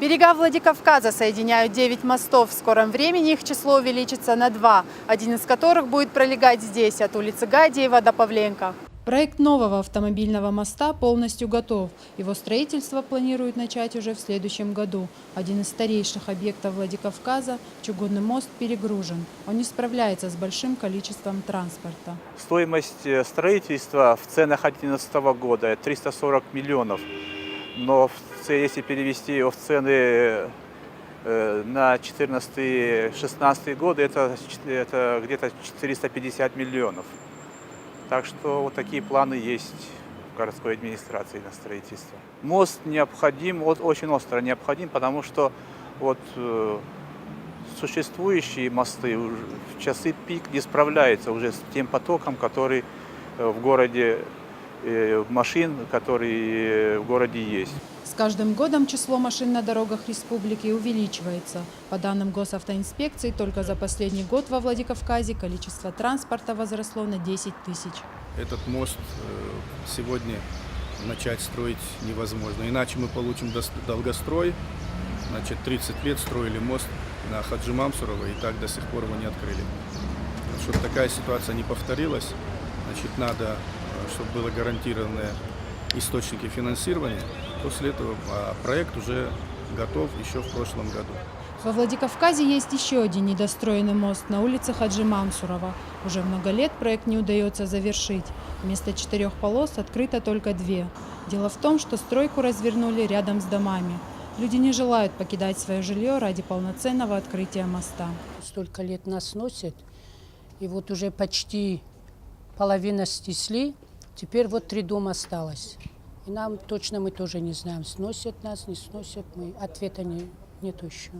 Берега Владикавказа соединяют 9 мостов. В скором времени их число увеличится на 2, один из которых будет пролегать здесь, от улицы Гадиева до Павленко. Проект нового автомобильного моста полностью готов. Его строительство планируют начать уже в следующем году. Один из старейших объектов Владикавказа, чугунный мост, перегружен. Он не справляется с большим количеством транспорта. Стоимость строительства в ценах 2011 года 340 миллионов. Но если перевести его в цены на 2014-2016 годы, это где-то 450 миллионов. Так что вот такие планы есть в городской администрации на строительство. Мост необходим, очень остро необходим, потому что существующие мосты в часы пик не справляются уже с тем потоком, который в городе, машин, которые в городе есть. С каждым годом число машин на дорогах республики увеличивается. По данным госавтоинспекции, только за последний год во Владикавказе количество транспорта возросло на 10 тысяч. Этот мост сегодня начать строить невозможно. Иначе мы получим долгострой. 30 лет строили мост на Хаджи Мамсурова, и так до сих пор его не открыли. Чтобы такая ситуация не повторилась, надо, чтобы было гарантированное источники финансирования. После этого проект уже готов еще в прошлом году. Во Владикавказе есть еще один недостроенный мост на улице Хаджи Мамсурова. Уже много лет проект не удается завершить. Вместо 4 полос открыто только 2. Дело в том, что стройку развернули рядом с домами. Люди не желают покидать свое жилье ради полноценного открытия моста. Столько лет нас сносят, и вот уже почти половина снесли. Теперь 3 дома осталось. И нам точно мы тоже не знаем, сносят нас, не сносят. Ответа нету еще.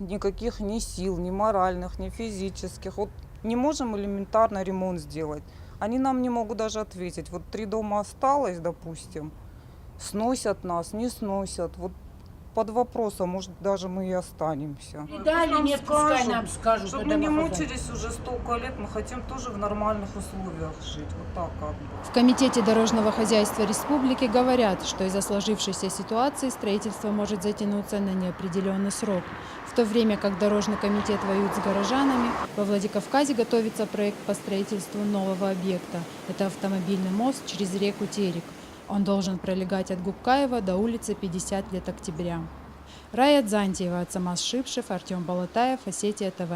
Никаких ни сил, ни моральных, ни физических. Не можем элементарно ремонт сделать. Они нам не могут даже ответить. 3 дома осталось, допустим. Сносят нас, не сносят. Под вопросом, может, даже мы и останемся. Дали, нет, пускай нам скажут. Чтобы мы не мучились уже столько лет, мы хотим тоже в нормальных условиях жить. Так как бы. В Комитете дорожного хозяйства республики говорят, что из-за сложившейся ситуации строительство может затянуться на неопределенный срок. В то время как Дорожный комитет воюет с горожанами, во Владикавказе готовится проект по строительству нового объекта. Это автомобильный мост через реку Терек. Он должен пролегать от Губкаева до улицы 50 лет октября. Рая Дзантьева, Ацамаз Шипшев, Артем Балатаев, Осетия ТВ.